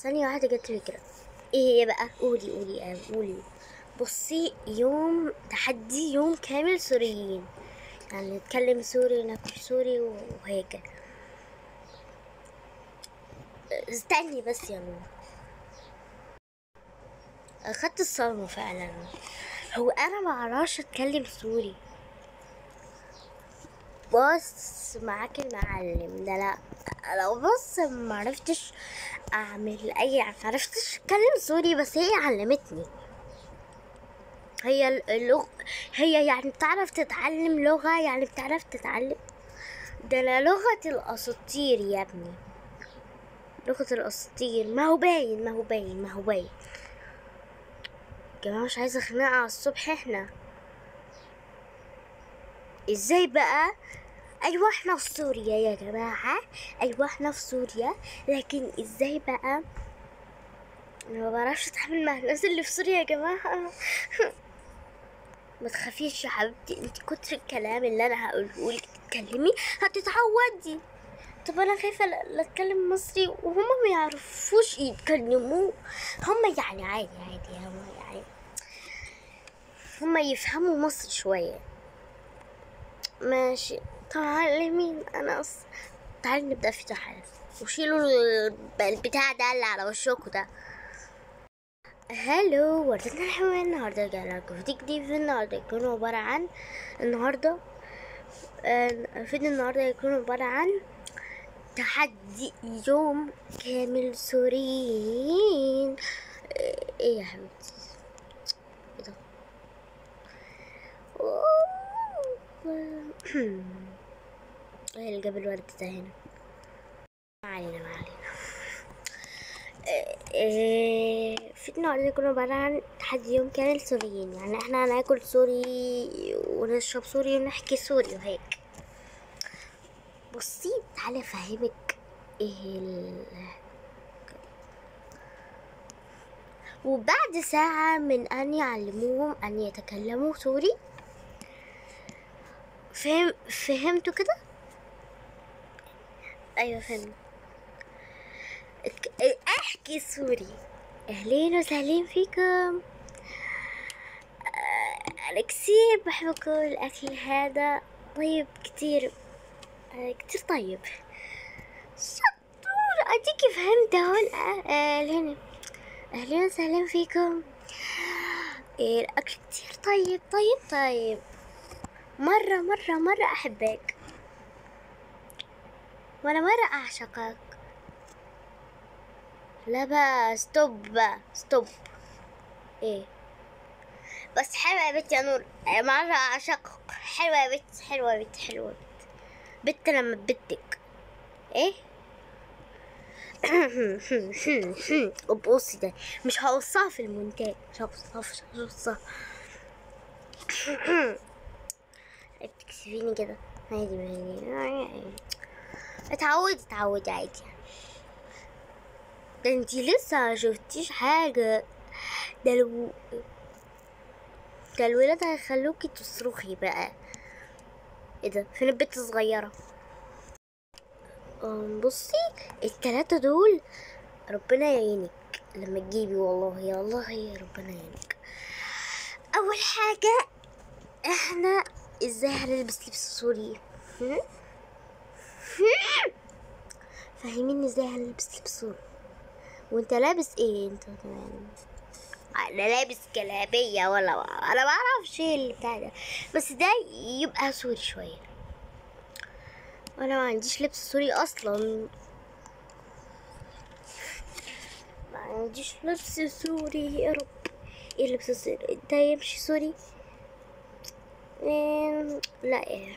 ثانية واحدة جت فكرة. ايه هي بقى؟ قولي. بصي، يوم تحدي يوم كامل سوريين، يعني نتكلم سوري ناكل سوري وهيك. استني بس يا نور، اخدت الصدمة فعلا. هو انا معرفش اتكلم سوري. بص معاك المعلم ده، لا لو بص معرفتش اعمل معرفتش اتكلم سوري، بس هي علمتني. هي اللغة، هي يعني بتعرف تتعلم لغة، يعني بتعرف تتعلم. ده انا لغة الاساطير يا ابني، لغة الاساطير. ما هو باين. جماعة مش عايزة خناقة على الصبح احنا. ازاي بقى؟ ايوه احنا في سوريا يا جماعة، ايوه احنا في سوريا، لكن ازاي بقى؟ انا ما بعرفش اتعامل مع الناس اللي في سوريا يا جماعة. ما تخافيش يا حبيبتي، انت كتر الكلام اللي انا هقوله لك تتكلمي هتتعودي. طب انا خايفة لا اتكلم مصري وهما ما يعرفوش يتكلموا. هما يعني عادي هما يعني هما يفهموا مصر شوية. ماشي تعلمين انا تعالي نبدأ في تحالف وشيلوا البتاع ده اللي على وشكوا ده. هلو وردتنا الحلوة، النهاردة جايلكوا فيديو جديد. النهاردة يكون عبارة عن تحدي يوم كامل سوريين. ايه يا حبيبتي؟ ايه ده؟ ايه اللي جاب الورد ده هنا؟ ما علينا. في النهاردة يكون عبارة عن تحدي يوم كامل سوريين، يعني احنا هناكل سوري ونشرب سوري ونحكي سوري وهيك. بصي تعالي افهمك وبعد ساعة من ان يعلموهم ان يتكلموا سوري، فهمتوا كده؟ ايوه فهمت. احكي سوري. اهلين وسهلين فيكم. انا كثير بحب اكل الاكل هذا، طيب كتير طيب. شطور، اديكي فهمت هون. هنا اهلين وسهلين فيكم. الاكل كتير طيب. مرة احبك، وانا مرة اعشقك. لا بقى ستوب. ايه بس حلوة يا بنت يا نور، مرة اعشقك. حلوة يا بنت بنت لما بدك. ايه؟ بصي ده مش هوصها في المونتاج، مش هوصها. بتكسفيني كده. عادي. اتعودي عادي. ده انتي لسه مشفتيش حاجة. ده الولاد هيخلوكي تصرخي بقى. ايه ده؟ فين البنت الصغيرة؟ بصي التلاتة دول ربنا يعينك لما تجيبي، والله يا ربنا يعينك. اول حاجة، احنا ازاي هنلبس لبس سوري؟ فاهمين ازاي هنلبس لبس سوري؟ وانت لابس ايه انت كمان؟ انا لابس جلابيه ولا انا ما اعرفش ايه اللي بتاع ده، بس ده يبقى سوري شويه. وانا ما عنديش لبس سوري اصلا، ما عنديش لبس سوري يا رب. ايه اللبس السوري ده يمشي سوري؟ لا يا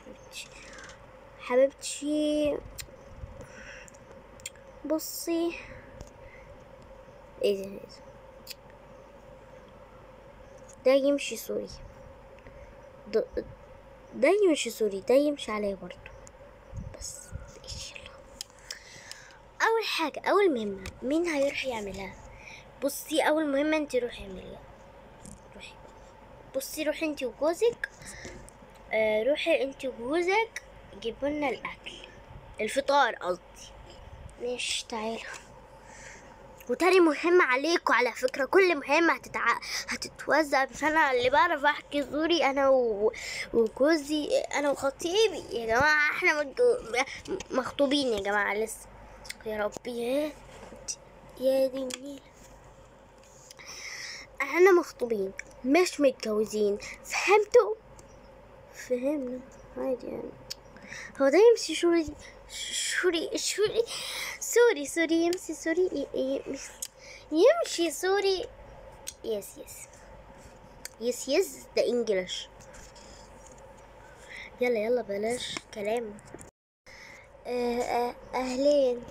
حبيبتي بصي. ايه ده يمشي سوري، ده يمشي سوري، ده يمشي عليه برضو. بس اول حاجه، اول مهمه مين هيروح يعملها؟ بصي اول مهمه انت روحي اعمليها. روحي انت وجوزك. روحي انت وجوزك جيبوا لنا الاكل، الفطار قصدي. ماشي تعالوا. وتاني مهمة عليكم على فكرة، كل مهمة هتتوزع، مش أنا اللي بعرف أحكي سوري، أنا وجوزي، أنا وخطيبي يا جماعة، احنا مخطوبين يا جماعة لسه. يا ربي يا ديني، احنا مخطوبين مش متجوزين، فهمتوا؟ فهمنا عادي يعني. هو ده يمشي سوري يمشي سوري يمشي سوري. يس ده انجلش. يلا بلاش كلام. اهلين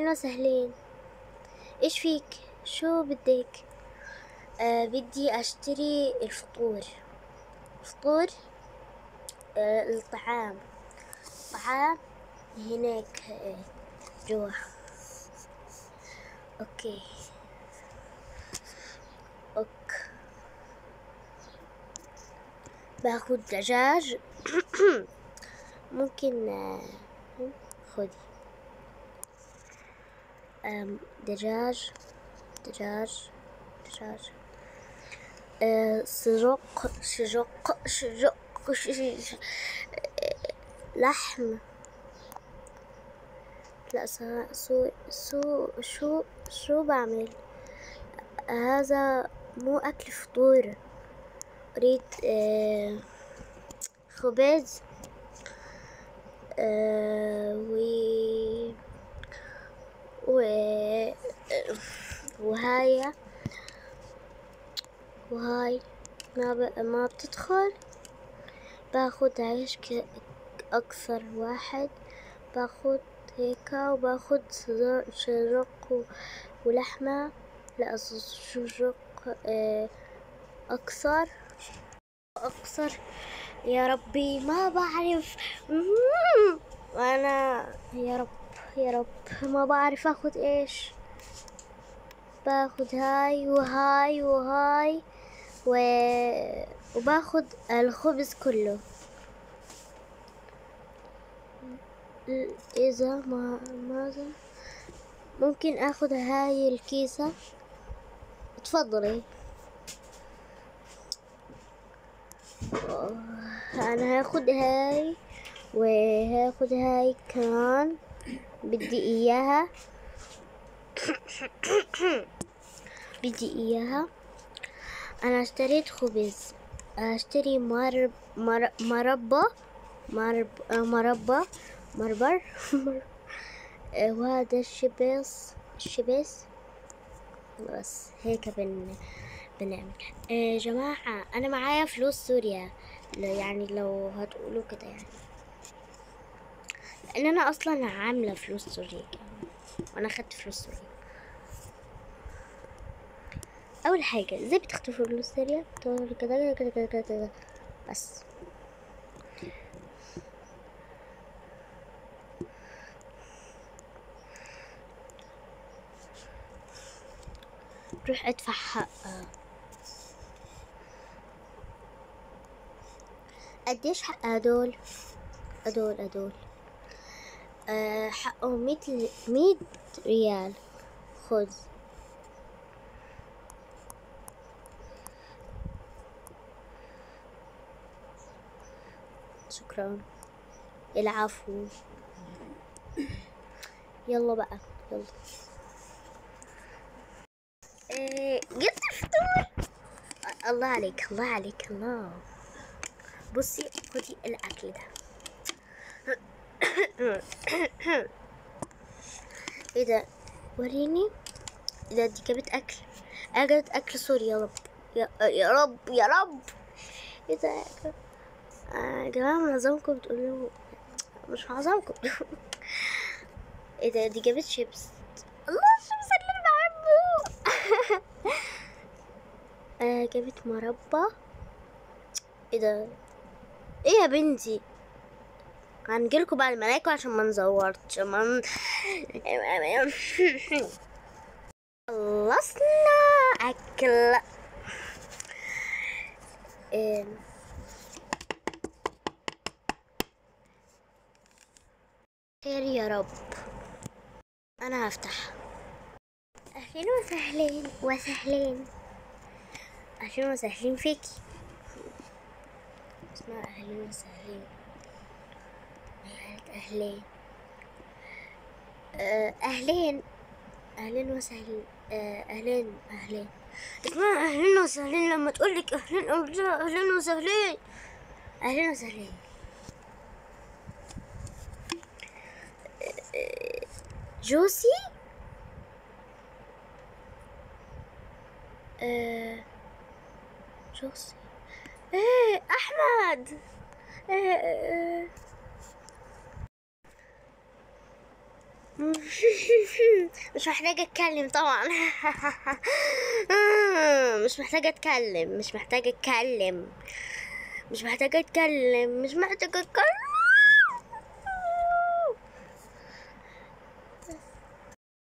وسهلين. ايش فيك؟ شو بدك؟ بدي اشتري الفطور. الطعام هناك جوا. اوكي باخد دجاج. ممكن خدي دجاج سجق لحم. لا شو بعمل؟ هذا مو أكل فطور. أريد خبز وهاي ما بتدخل. باخد عيش أكثر واحد، باخد هيكا، وباخد شرق ولحمة. لا شرق أكثر. يا ربي ما بعرف. أنا يا رب ما بعرف أخد إيش. باخد هاي وهاي وباخد الخبز كله. إذا ماذا ممكن أخذ هاي الكيسة؟ تفضلي. أنا هاخد هاي وهاخد هاي كمان، بدي إياها. أنا اشتريت خبز، اشتري مربى وهذا الشبس بس هيك بنعمل. جماعة أنا معايا فلوس سوريا، يعني لو هتقولوا كده يعني، لأن أنا أصلا عاملة فلوس سوريا وأنا أخدت فلوس سوريا. أول حاجة ازاي بتختفوا فلوس سوريا؟ كده بس. روح ادفع حقها. قديش حق هدول؟ حقهم 100 ريال. خذ. شكرا. العفو. يلا بقى يلا. جبت الفطور. الله عليك الله. بصي خدي الاكل ده. ايه ده؟ وريني. ايه ده؟ دي جابت اكل سوري. يا رب يا رب. ايه ده يا جماعة؟ معظمكم بتقولوا مش معظمكم. ايه ده؟ دي جابت شيبس. الله الشيبس اللي انا بحبه. جابت مربى. ايه ده؟ ايه يا بنتي؟ هنجيلكوا بعد ما ناكل عشان ما نزورتش. خلصنا اكل. خير يا رب. انا هفتح. أهلين وسهلين وسهلين. أهلين وسهلين فيكي. اسمها أهلين وسهلين. أهلين. أهلين. أهلين وسهلين. أهلين. اسمها أهلين وسهلين لما تقولك أهلين أهلين وسهلين. أهلين وسهلين. جوسي. جوسي. أحمد. مش محتاجة أتكلم طبعا. مش محتاجة أتكلم.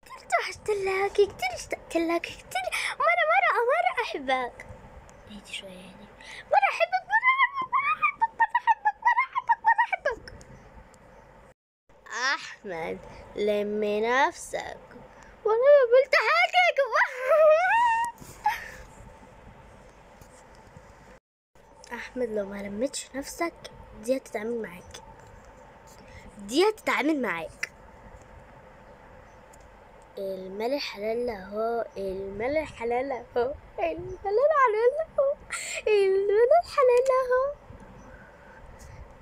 كتير وحشتلك، كتير اشتقت لك، كتير مرة أحبك. اهدي شوية يعني. مرة أحبك. أحمد لم نفسك وأنا ما قلت حاجة. أحمد لو ما لمتش نفسك دي هتتعامل معاك. المال حلال اهو.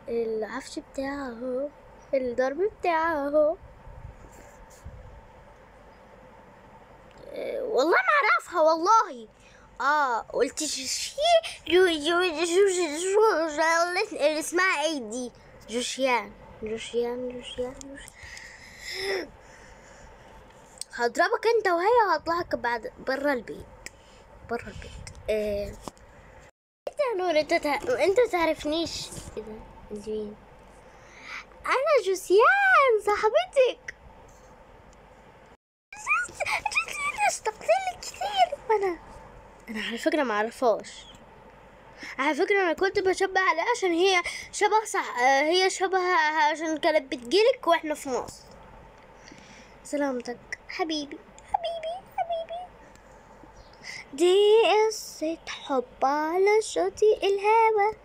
العفش بتاعه اهو. الضرب بتاعه اهو. والله ما اعرفها والله. قلت اللي اسمها ايه دي؟ جوشيان. هضربك انت وهي وهطلعك بعد برا البيت. انت يا نور، انت تعرفنيش. ايه ده؟ انت مين؟ انا جوسيان صاحبتك. جوسيان اشتقتلك كتير. انا على فكرة ما اعرفهاش. على فكرة انا كنت بشبه عليها عشان هي شبه صح. هي شبهها عشان كانت بتجيلك واحنا في مصر. سلامتك حبيبي. دي قصة حب على شاطئ الهوى.